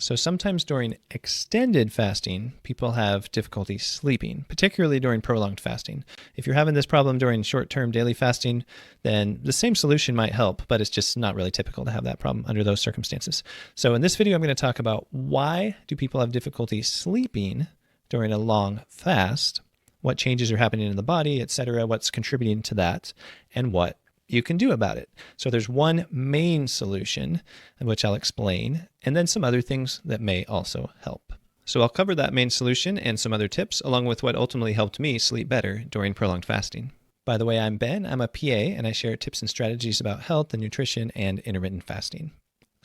So sometimes during extended fasting, people have difficulty sleeping, particularly during prolonged fasting. If you're having this problem during short-term daily fasting, then the same solution might help, but it's just not really typical to have that problem under those circumstances. So in this video, I'm going to talk about why do people have difficulty sleeping during a long fast, what changes are happening in the body, etc., what's contributing to that, and what you can do about it. So there's one main solution, which I'll explain, and then some other things that may also help. So I'll cover that main solution and some other tips, along with what ultimately helped me sleep better during prolonged fasting. By the way, I'm Ben. I'm a PA, and I share tips and strategies about health and nutrition and intermittent fasting.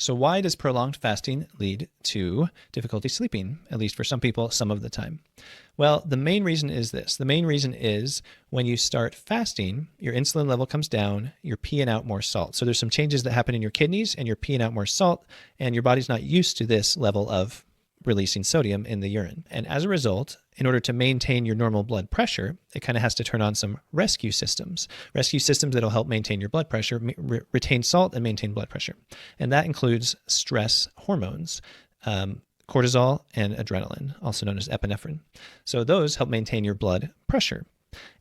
So why does prolonged fasting lead to difficulty sleeping, at least for some people, some of the time? Well, the main reason is this. The main reason is when you start fasting, your insulin level comes down, you're peeing out more salt. So there's some changes that happen in your kidneys and you're peeing out more salt, and your body's not used to this level of releasing sodium in the urine. And as a result, in order to maintain your normal blood pressure, it kind of has to turn on some rescue systems that'll help maintain your blood pressure, retain salt and maintain blood pressure. And that includes stress hormones, cortisol and adrenaline, also known as epinephrine. So those help maintain your blood pressure.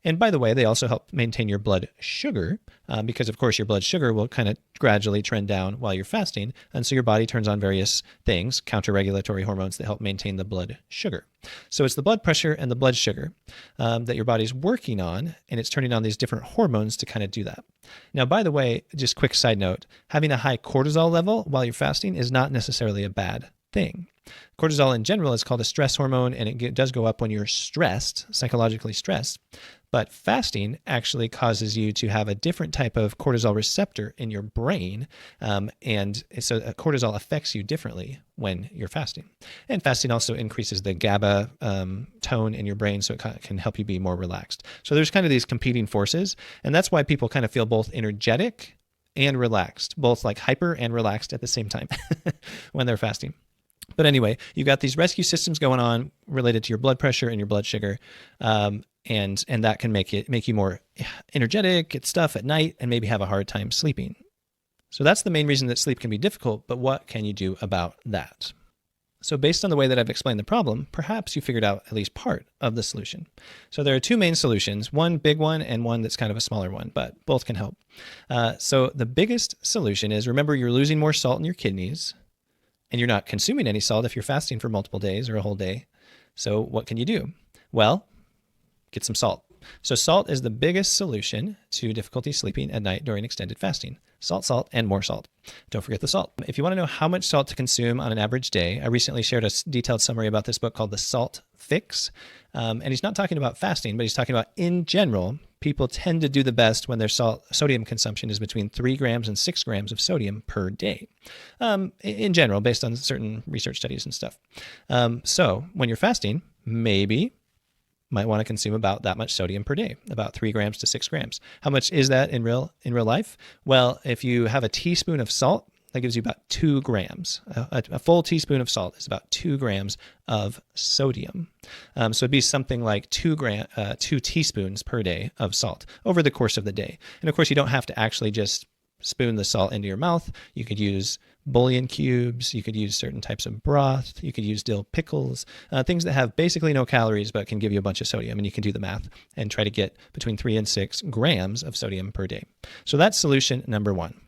And by the way, they also help maintain your blood sugar because, of course, your blood sugar will kind of gradually trend down while you're fasting. And so your body turns on various things, counter-regulatory hormones that help maintain the blood sugar. So it's the blood pressure and the blood sugar that your body's working on, and it's turning on these different hormones to kind of do that. Now, by the way, just quick side note, having a high cortisol level while you're fasting is not necessarily a bad thing. Cortisol in general is called a stress hormone, and it does go up when you're stressed, psychologically stressed. But fasting actually causes you to have a different type of cortisol receptor in your brain. And so cortisol affects you differently when you're fasting. And fasting also increases the GABA tone in your brain, so it can help you be more relaxed. So there's kind of these competing forces. And that's why people kind of feel both energetic and relaxed, both like hyper and relaxed at the same time when they're fasting. But anyway, you've got these rescue systems going on related to your blood pressure and your blood sugar, and that can make you more energetic at stuff at night and maybe have a hard time sleeping. So that's the main reason that sleep can be difficult, but what can you do about that? So based on the way that I've explained the problem, perhaps you figured out at least part of the solution. So there are two main solutions, one big one and one that's kind of a smaller one, but both can help. So the biggest solution is, remember, you're losing more salt in your kidneys, and you're not consuming any salt if you're fasting for multiple days or a whole day. So what can you do? Well, get some salt. So salt is the biggest solution to difficulty sleeping at night during extended fasting. Salt, salt, and more salt. Don't forget the salt. If you want to know how much salt to consume on an average day, I recently shared a detailed summary about this book called The Salt Fix. And he's not talking about fasting, but he's talking about in general, people tend to do the best when their sodium consumption is between 3 grams and 6 grams of sodium per day. In general, based on certain research studies and stuff. So when you're fasting, maybe might want to consume about that much sodium per day, about 3 grams to 6 grams. How much is that in real life? Well, if you have a teaspoon of salt, that gives you about 2 grams. A full teaspoon of salt is about 2 grams of sodium. So it'd be something like 2 teaspoons per day of salt over the course of the day. And of course, you don't have to actually just spoon the salt into your mouth. You could use bouillon cubes. You could use certain types of broth. You could use dill pickles, things that have basically no calories but can give you a bunch of sodium. And you can do the math and try to get between 3 and 6 grams of sodium per day. So that's solution number one.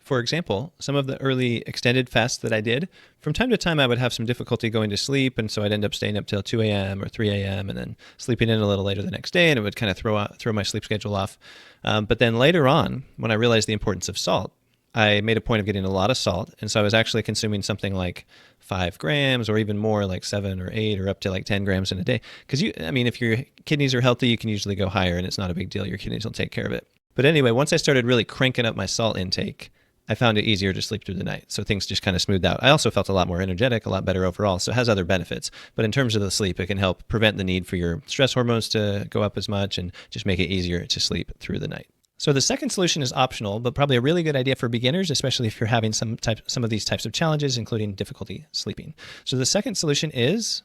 For example, some of the early extended fasts that I did, from time to time I would have some difficulty going to sleep, and so I'd end up staying up till 2 a.m. or 3 a.m. and then sleeping in a little later the next day, and it would kind of throw my sleep schedule off. But then later on, when I realized the importance of salt, I made a point of getting a lot of salt, and so I was actually consuming something like 5 grams or even more, like 7 or 8 or up to like 10 grams in a day. Because if your kidneys are healthy, you can usually go higher, and it's not a big deal. Your kidneys will take care of it. But anyway, once I started really cranking up my salt intake, I found it easier to sleep through the night. So things just kind of smoothed out. I also felt a lot more energetic, a lot better overall. So it has other benefits. But in terms of the sleep, it can help prevent the need for your stress hormones to go up as much and just make it easier to sleep through the night. So the second solution is optional, but probably a really good idea for beginners, especially if you're having some of these types of challenges, including difficulty sleeping. So the second solution is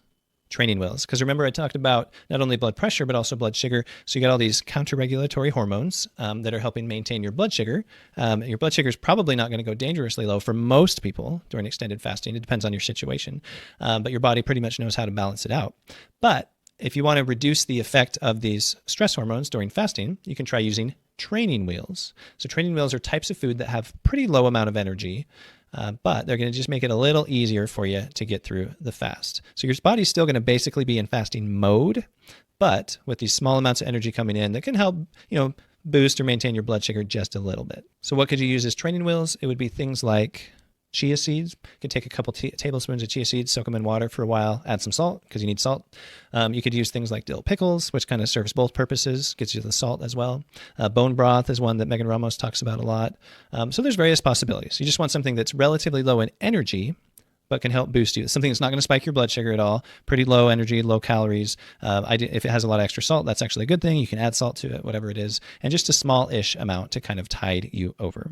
training wheels. Because remember, I talked about not only blood pressure, but also blood sugar. So you got all these counter-regulatory hormones that are helping maintain your blood sugar. Your blood sugar is probably not going to go dangerously low for most people during extended fasting. It depends on your situation. But your body pretty much knows how to balance it out. But if you want to reduce the effect of these stress hormones during fasting, you can try using training wheels. So training wheels are types of food that have pretty low amount of energy, but they're going to just make it a little easier for you to get through the fast. So your body's still going to basically be in fasting mode, but with these small amounts of energy coming in that can help, boost or maintain your blood sugar just a little bit. So what could you use as training wheels? It would be things like chia seeds. You could take a couple tablespoons of chia seeds, soak them in water for a while, add some salt because you need salt. You could use things like dill pickles, which kind of serves both purposes, gets you the salt as well. Bone broth is one that Megan Ramos talks about a lot. So there's various possibilities. You just want something that's relatively low in energy, but can help boost you. Something that's not going to spike your blood sugar at all. Pretty low energy, low calories. If it has a lot of extra salt, that's actually a good thing. You can add salt to it, whatever it is, and just a small-ish amount to kind of tide you over.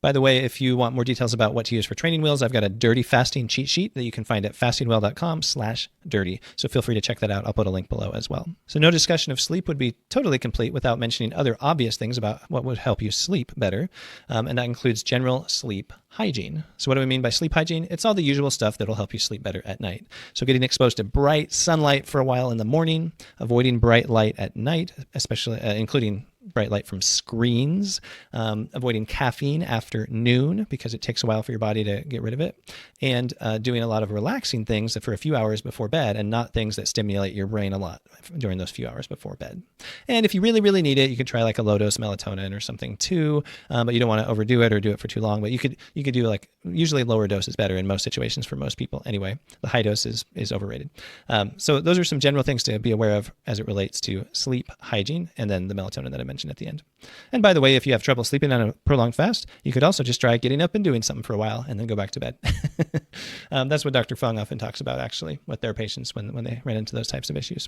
By the way, if you want more details about what to use for training wheels, I've got a dirty fasting cheat sheet that you can find at fastingwell.com/dirty. So feel free to check that out. I'll put a link below as well. So no discussion of sleep would be totally complete without mentioning other obvious things about what would help you sleep better. And that includes general sleep hygiene. So what do we mean by sleep hygiene? It's all the usual stuff that'll help you sleep better at night. So getting exposed to bright sunlight for a while in the morning, avoiding bright light at night, especially including bright light from screens, avoiding caffeine after noon because it takes a while for your body to get rid of it, and doing a lot of relaxing things for a few hours before bed and not things that stimulate your brain a lot during those few hours before bed. And if you really, really need it, you could try like a low-dose melatonin or something too, but you don't want to overdo it or do it for too long. But you could do like, usually lower dose is better in most situations for most people anyway. The high dose is overrated. So those are some general things to be aware of as it relates to sleep hygiene, and then the melatonin that I mentioned at the end. And by the way, if you have trouble sleeping on a prolonged fast, you could also just try getting up and doing something for a while and then go back to bed. That's what Dr. Fung often talks about actually with their patients when they run into those types of issues.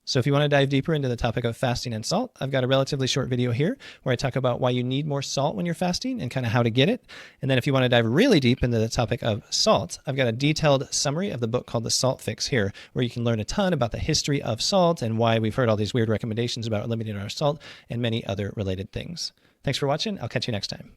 So if you want to dive deeper into the topic of fasting and salt, I've got a relatively short video here where I talk about why you need more salt when you're fasting and kind of how to get it. And then if you want to dive really deep into the topic of salt, I've got a detailed summary of the book called The Salt Fix here, where you can learn a ton about the history of salt and why we've heard all these weird recommendations about limiting our salt and many other related things. Thanks for watching. I'll catch you next time.